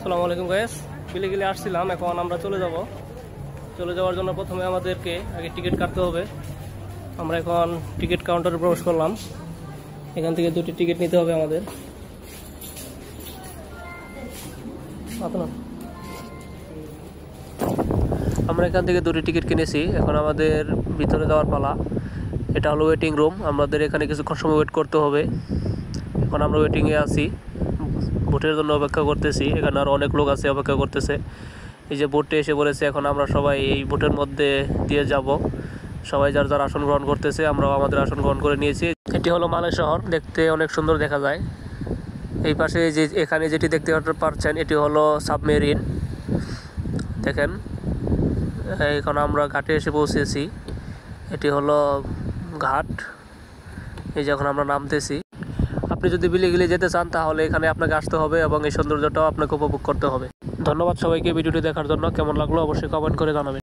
আসসালামু আলাইকুম গাইস, পিলিগুলি আসছিলাম। এখন আমরা চলে যাওয়ার জন্য প্রথমে আমাদেরকে আগে টিকিট কাটতে হবে। আমরা এখন টিকিট কাউন্টারে প্রবেশ করলাম। এখান থেকে দুটি টিকিট নিতে হবে আমাদের। আমরা এখান থেকে দুটি টিকিট কিনেছি। এখন আমাদের ভিতরে যাওয়ার পালা। এটা হলো ওয়েটিং রুম। আমাদের এখানে কিছুক্ষণ সময় ওয়েট করতে হবে। এখন আমরা ওয়েটিংয়ে আছি, ভোটের জন্য অপেক্ষা করতেছি। এখানে আরও অনেক লোক আছে, অপেক্ষা করতেছে। এই যে ভোটটি এসে পড়েছে, এখন আমরা সবাই এই ভোটের মধ্যে দিয়ে যাব। সবাই যার যার আসন গ্রহণ করতেছে, আমরাও আমাদের আসন গ্রহণ করে নিয়েছি। এটি হলো মালয় শহর, দেখতে অনেক সুন্দর দেখা যায়। এই পাশে যে এখানে যেটি দেখতে পাচ্ছেন, এটি হলো সাবমেরিন। দেখেন, এখন আমরা ঘাটে এসে পৌঁছেছি। এটি হলো ঘাট। এই যে এখন আমরা নামতেছি। আপনি যদি পিলিগুলি যেতে চান তাহলে এখানে আপনাকে আসতে হবে এবং এই সৌন্দর্যটাও আপনাকে উপভোগ করতে হবে। ধন্যবাদ সবাইকে ভিডিওটি দেখার জন্য। কেমন লাগলো অবশ্যই কমেন্ট করে জানাবেন।